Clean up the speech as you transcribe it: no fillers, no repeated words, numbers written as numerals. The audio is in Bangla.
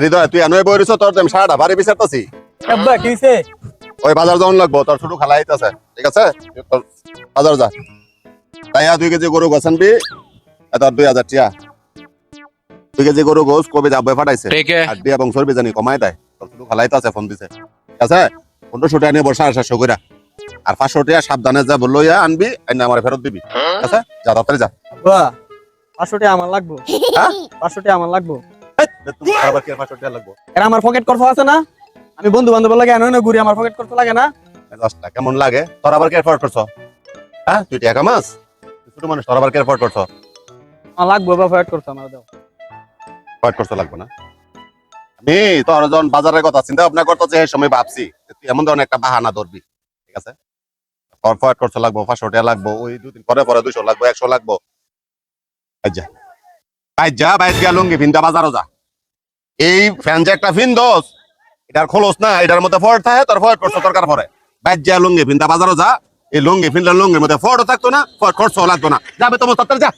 হৃদয় তুই এনই বই রইছ তোর আমি সারাটা বাড়ি বিচারতাছি আব্বা কি হইছে? ওই বাজার যাওয়ান লাগবো তোর ছোট খালা আইতাছে ঠিক আছে তোর বাজার যা তাই 2 কেজি গরু গোছ আনবি তোর 2000 টিয়া 2 কেজি গরু গোছ কবে যাবে ফাটাইছে আর দিয়া বংশর বিজানি কমাই দেয় তোর ছোট খালা আইতাছে ফোন দিছে ঠিক আছে 1500 টাকা নিয়ে বসা 750 কইরা আর 500 টাকা সাবধানে যা বললো ইয়া আনবি আইনা আমারে ফেরত দিবি ঠিক আছে যা তাড়াতাড়ি যা আব্বা 500 টাকা আমার লাগবো। হ্যাঁ 500 টাকা আমার লাগবো। তুমি আবার কি 500 টাকা লাগবো এর আমার পকেট খরচ আছে না? আমি বন্ধু বান্ধব লাগে এনে ঘুরি, আমার পকেট খরচ লাগে না? 10 টাকা কেমন লাগে তোর আবার কে এফোর্ট করছ হ্যাঁ তুই টাকা মাস ছোট মানুষ তোর আবার কে এফোর্ট করছ আমার লাগবো বা পকেট খরচ আমার দাও। এফোর্ট করতে লাগবে না আমি তোর যখন বাজারের কথা চিন্তা ভাবনা করতেছি এই সময় ভাবছি যে তুই এমন ধরনের একটা বাহানা ধরবি ঠিক আছে তোর এফোর্ট করতে লাগবো 500 টাকা লাগবো ওই 2 দিন পরে পরে 200 লাগবো 100 লাগবো আচ্ছা যা বাইরে গিয়া লুঙ্গি ভিন্দা বাজারও যা এই ফ্যান যে একটা ফিন দোস এটার খোলস না এটার মধ্যে ফোর্ট থাকে তোর ফোর্ট করছো দরকার পরে বাইরে যা লুঙ্গি ভিন্দা বাজারও যা এই লুঙ্গি ফিনলে লুঙ্গির মধ্যে ফোর্টও থাকতো না ফোর্ট খরচও লাগতো না যাবে তোমার তাড়াতাড়ি যা